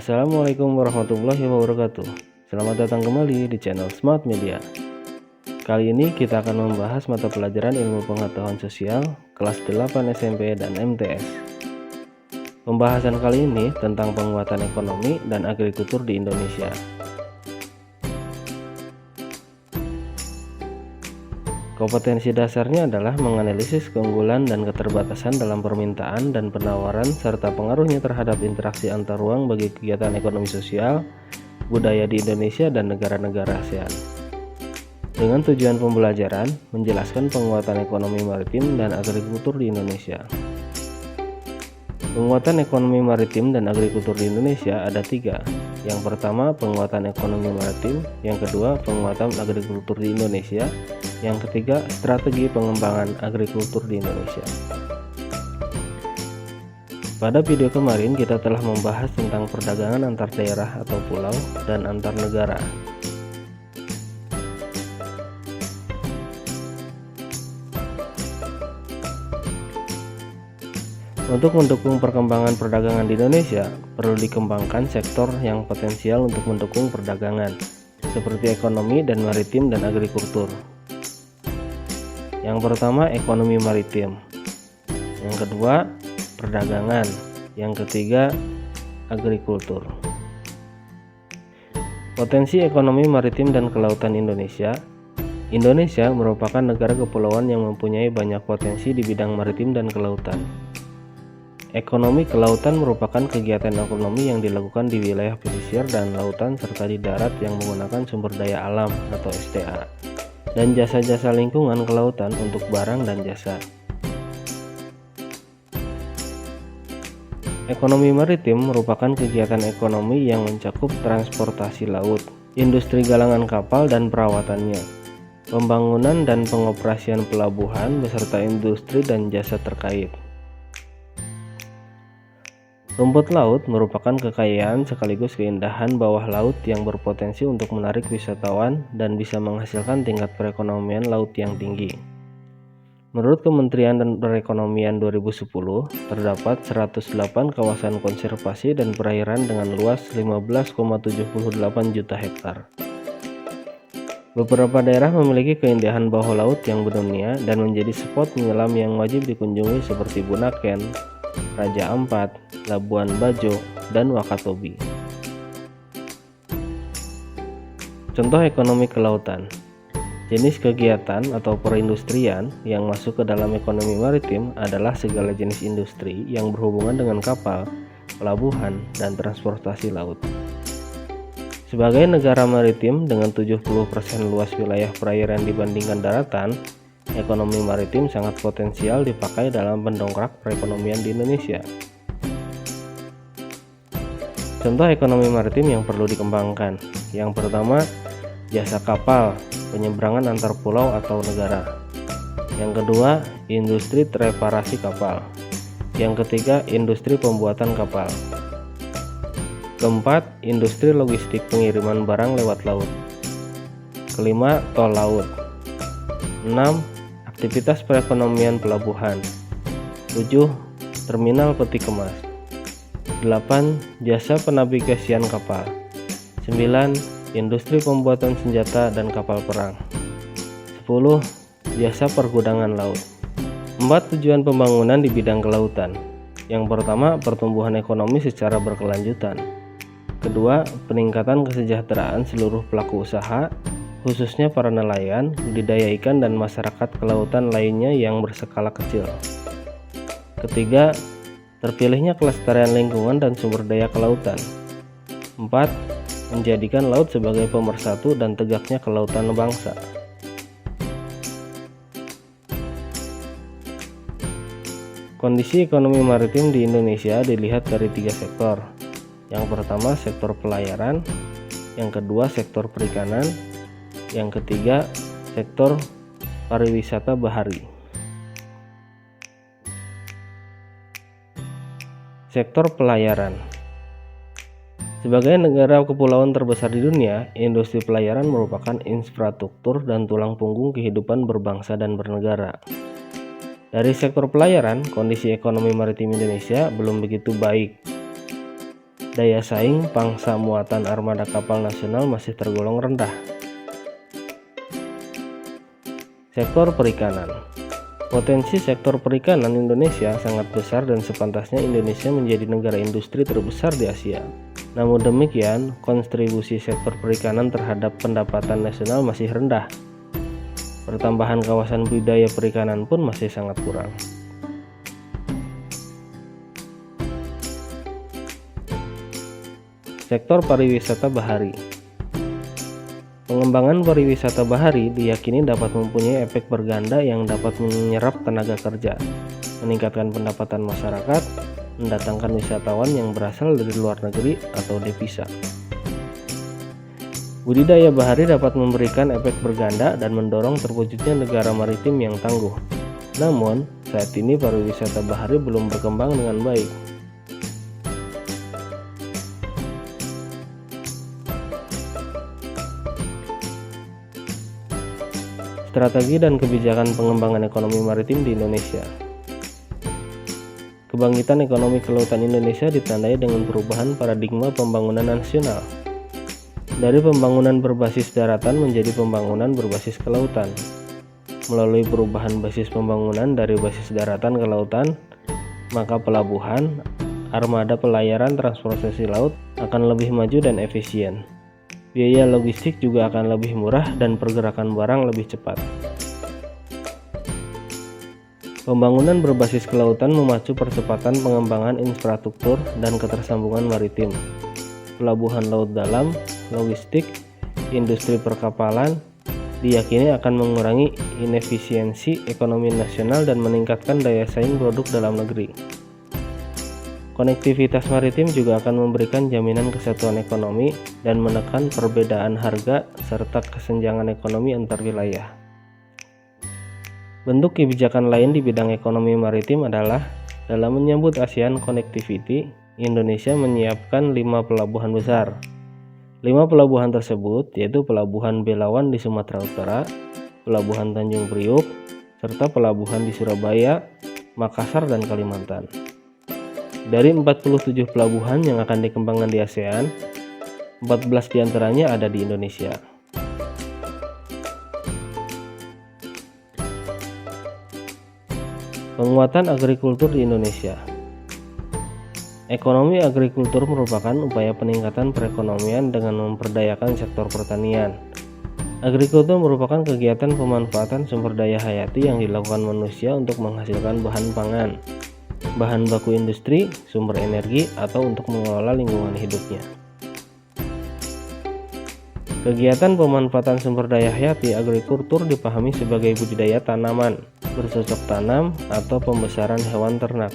Assalamualaikum warahmatullahi wabarakatuh. Selamat datang kembali di channel Smart Media. Kali ini kita akan membahas mata pelajaran ilmu pengetahuan sosial kelas 8 SMP dan MTS. Pembahasan kali ini tentang penguatan ekonomi dan agrikultur di Indonesia. Kompetensi dasarnya adalah menganalisis keunggulan dan keterbatasan dalam permintaan dan penawaran serta pengaruhnya terhadap interaksi antar ruang bagi kegiatan ekonomi sosial, budaya di Indonesia dan negara-negara ASEAN. Dengan tujuan pembelajaran, menjelaskan penguatan ekonomi maritim dan agrikultur di Indonesia. Penguatan ekonomi maritim dan agrikultur di Indonesia ada 3. Yang pertama, penguatan ekonomi maritim. Yang kedua, penguatan agrikultur di Indonesia. Yang ketiga, strategi pengembangan agrikultur di Indonesia. Pada video kemarin kita telah membahas tentang perdagangan antar daerah atau pulau dan antar negara. Untuk mendukung perkembangan perdagangan di Indonesia, perlu dikembangkan sektor yang potensial untuk mendukung perdagangan, seperti ekonomi dan maritim dan agrikultur. Yang pertama, ekonomi maritim. Yang kedua, perdagangan. Yang ketiga, agrikultur. Potensi ekonomi maritim dan kelautan Indonesia. Indonesia merupakan negara kepulauan yang mempunyai banyak potensi di bidang maritim dan kelautan. Ekonomi kelautan merupakan kegiatan ekonomi yang dilakukan di wilayah pesisir dan lautan serta di darat yang menggunakan sumber daya alam atau SDA dan jasa-jasa lingkungan kelautan untuk barang dan jasa. Ekonomi maritim merupakan kegiatan ekonomi yang mencakup transportasi laut, industri galangan kapal dan perawatannya, pembangunan dan pengoperasian pelabuhan beserta industri dan jasa terkait. Rumput laut merupakan kekayaan sekaligus keindahan bawah laut yang berpotensi untuk menarik wisatawan dan bisa menghasilkan tingkat perekonomian laut yang tinggi. Menurut Kementerian Perekonomian 2010, terdapat 108 kawasan konservasi dan perairan dengan luas 15,78 juta hektar. Beberapa daerah memiliki keindahan bawah laut yang mendunia dan menjadi spot menyelam yang wajib dikunjungi seperti Bunaken, Raja Ampat, Labuan Bajo, dan Wakatobi. Contoh ekonomi kelautan. Jenis kegiatan atau perindustrian yang masuk ke dalam ekonomi maritim adalah segala jenis industri yang berhubungan dengan kapal, pelabuhan, dan transportasi laut. Sebagai negara maritim dengan 70% luas wilayah perairan dibandingkan daratan, ekonomi maritim sangat potensial dipakai dalam mendongkrak perekonomian di Indonesia. Contoh ekonomi maritim yang perlu dikembangkan. Yang pertama, jasa kapal, penyeberangan antar pulau atau negara. Yang kedua, industri reparasi kapal. Yang ketiga, industri pembuatan kapal. Keempat, industri logistik pengiriman barang lewat laut. Kelima, tol laut. 6. Aktivitas perekonomian pelabuhan. 7. Terminal peti kemas. 8. Jasa penavigasian kapal. 9. Industri pembuatan senjata dan kapal perang. 10. Jasa pergudangan laut. 4. Tujuan pembangunan di bidang kelautan. Yang pertama, pertumbuhan ekonomi secara berkelanjutan. Kedua, peningkatan kesejahteraan seluruh pelaku usaha, khususnya para nelayan, budidaya ikan dan masyarakat kelautan lainnya yang berskala kecil. Ketiga, terpilihnya kelestarian lingkungan dan sumber daya kelautan. 4. Menjadikan laut sebagai pemersatu dan tegaknya kelautan bangsa. Kondisi ekonomi maritim di Indonesia dilihat dari 3 sektor. Yang pertama, sektor pelayaran. Yang kedua, sektor perikanan. Yang ketiga, sektor pariwisata bahari. Sektor pelayaran. Sebagai negara kepulauan terbesar di dunia, industri pelayaran merupakan infrastruktur dan tulang punggung kehidupan berbangsa dan bernegara. Dari sektor pelayaran, kondisi ekonomi maritim Indonesia belum begitu baik. Daya saing pangsa muatan armada kapal nasional masih tergolong rendah. Sektor perikanan. Potensi sektor perikanan Indonesia sangat besar dan sepantasnya Indonesia menjadi negara industri terbesar di Asia. Namun demikian, kontribusi sektor perikanan terhadap pendapatan nasional masih rendah. Pertambahan kawasan budidaya perikanan pun masih sangat kurang. Sektor pariwisata bahari. Pengembangan pariwisata bahari diyakini dapat mempunyai efek berganda yang dapat menyerap tenaga kerja, meningkatkan pendapatan masyarakat, mendatangkan wisatawan yang berasal dari luar negeri atau devisa. Budidaya bahari dapat memberikan efek berganda dan mendorong terwujudnya negara maritim yang tangguh. Namun, saat ini pariwisata bahari belum berkembang dengan baik. Strategi dan kebijakan pengembangan ekonomi maritim di Indonesia. Kebangkitan ekonomi kelautan Indonesia ditandai dengan perubahan paradigma pembangunan nasional. Dari pembangunan berbasis daratan menjadi pembangunan berbasis kelautan. Melalui perubahan basis pembangunan dari basis daratan ke lautan, maka pelabuhan, armada pelayaran transportasi laut akan lebih maju dan efisien. Biaya logistik juga akan lebih murah dan pergerakan barang lebih cepat. Pembangunan berbasis kelautan memacu percepatan pengembangan infrastruktur dan ketersambungan maritim, pelabuhan laut dalam, logistik, industri perkapalan, diyakini akan mengurangi inefisiensi ekonomi nasional dan meningkatkan daya saing produk dalam negeri. Konektivitas maritim juga akan memberikan jaminan kesatuan ekonomi dan menekan perbedaan harga serta kesenjangan ekonomi antar wilayah. Bentuk kebijakan lain di bidang ekonomi maritim adalah dalam menyambut ASEAN Connectivity, Indonesia menyiapkan 5 pelabuhan besar. 5 pelabuhan tersebut yaitu Pelabuhan Belawan di Sumatera Utara, Pelabuhan Tanjung Priuk, serta pelabuhan di Surabaya, Makassar, dan Kalimantan. Dari 47 pelabuhan yang akan dikembangkan di ASEAN, 14 diantaranya ada di Indonesia. Penguatan agrikultur di Indonesia. Ekonomi agrikultur merupakan upaya peningkatan perekonomian dengan memperdayakan sektor pertanian. Agrikultur merupakan kegiatan pemanfaatan sumber daya hayati yang dilakukan manusia untuk menghasilkan bahan pangan, bahan baku industri, sumber energi, atau untuk mengelola lingkungan hidupnya. Kegiatan pemanfaatan sumber daya hayati agrikultur dipahami sebagai budidaya tanaman, bercocok tanam, atau pembesaran hewan ternak.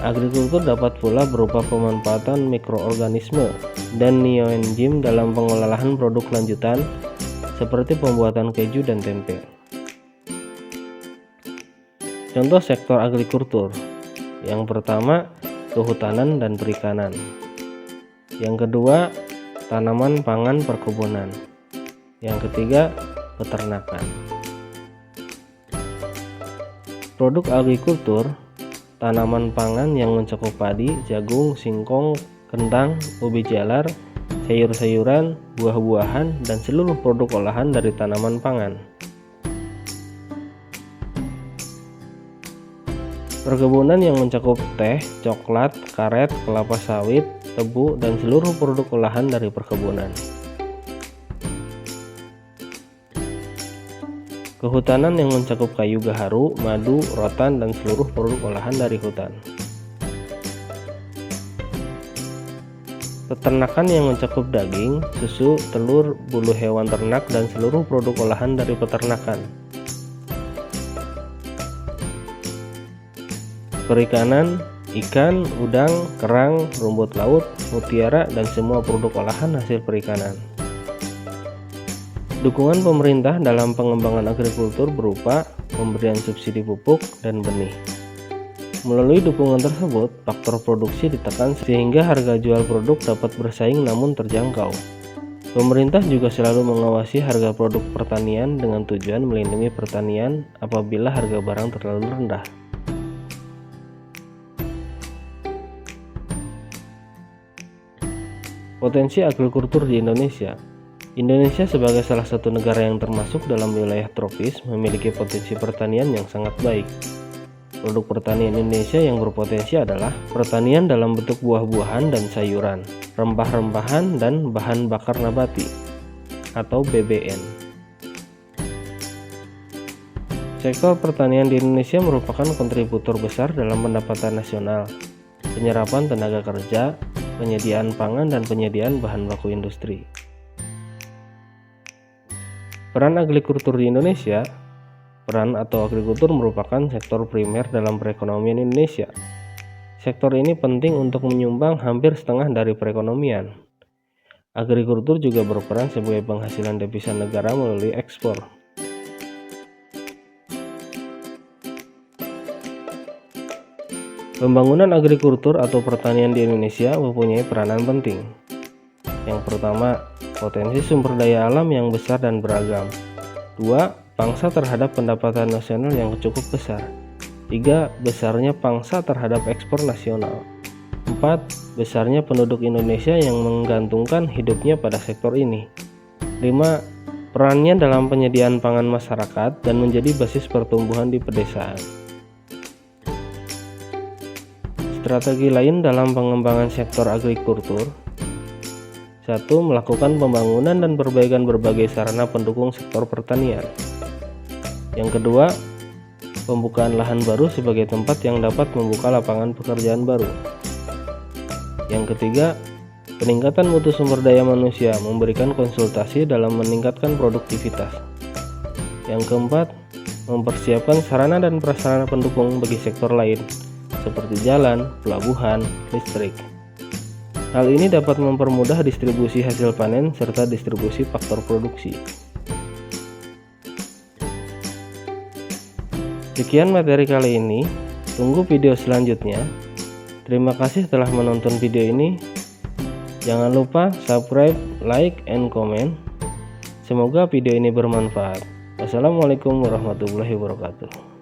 Agrikultur dapat pula berupa pemanfaatan mikroorganisme dan neoenzim dalam pengolahan produk lanjutan seperti pembuatan keju dan tempe. Contoh sektor agrikultur. Yang pertama, kehutanan dan perikanan. Yang kedua, tanaman pangan perkebunan. Yang ketiga, peternakan. Produk agrikultur, tanaman pangan yang mencakup padi, jagung, singkong, kentang, ubi jalar, sayur-sayuran, buah-buahan, dan seluruh produk olahan dari tanaman pangan. Perkebunan yang mencakup teh, coklat, karet, kelapa sawit, tebu, dan seluruh produk olahan dari perkebunan. Kehutanan yang mencakup kayu gaharu, madu, rotan, dan seluruh produk olahan dari hutan. Peternakan yang mencakup daging, susu, telur, bulu hewan ternak, dan seluruh produk olahan dari peternakan. Perikanan, ikan, udang, kerang, rumput laut, mutiara, dan semua produk olahan hasil perikanan. Dukungan pemerintah dalam pengembangan agrikultur berupa pemberian subsidi pupuk dan benih. Melalui dukungan tersebut, faktor produksi ditekan sehingga harga jual produk dapat bersaing namun terjangkau. Pemerintah juga selalu mengawasi harga produk pertanian dengan tujuan melindungi pertanian apabila harga barang terlalu rendah. Potensi agrikultur di Indonesia. Indonesia sebagai salah satu negara yang termasuk dalam wilayah tropis memiliki potensi pertanian yang sangat baik. Produk pertanian Indonesia yang berpotensi adalah pertanian dalam bentuk buah-buahan dan sayuran, rempah-rempahan, dan bahan bakar nabati atau BBN. Sektor pertanian di Indonesia merupakan kontributor besar dalam pendapatan nasional, penyerapan tenaga kerja, penyediaan pangan, dan penyediaan bahan baku industri. Peran agrikultur di Indonesia. Peran atau agrikultur merupakan sektor primer dalam perekonomian Indonesia. Sektor ini penting untuk menyumbang hampir setengah dari perekonomian. Agrikultur juga berperan sebagai penghasilan devisa negara melalui ekspor. Pembangunan agrikultur atau pertanian di Indonesia mempunyai peranan penting. Yang pertama, potensi sumber daya alam yang besar dan beragam. 2. Pangsa terhadap pendapatan nasional yang cukup besar. 3. Besarnya pangsa terhadap ekspor nasional. 4. Besarnya penduduk Indonesia yang menggantungkan hidupnya pada sektor ini. 5. Perannya dalam penyediaan pangan masyarakat dan menjadi basis pertumbuhan di pedesaan. Strategi lain dalam pengembangan sektor agrikultur. 1. Melakukan pembangunan dan perbaikan berbagai sarana pendukung sektor pertanian. Yang kedua, pembukaan lahan baru sebagai tempat yang dapat membuka lapangan pekerjaan baru. Yang ketiga, peningkatan mutu sumber daya manusia, memberikan konsultasi dalam meningkatkan produktivitas. Yang keempat, mempersiapkan sarana dan prasarana pendukung bagi sektor lain, seperti jalan, pelabuhan, listrik. Hal ini dapat mempermudah distribusi hasil panen serta distribusi faktor produksi. Sekian materi kali ini, tunggu video selanjutnya. Terima kasih telah menonton video ini. Jangan lupa subscribe, like, and comment. Semoga video ini bermanfaat. Wassalamualaikum warahmatullahi wabarakatuh.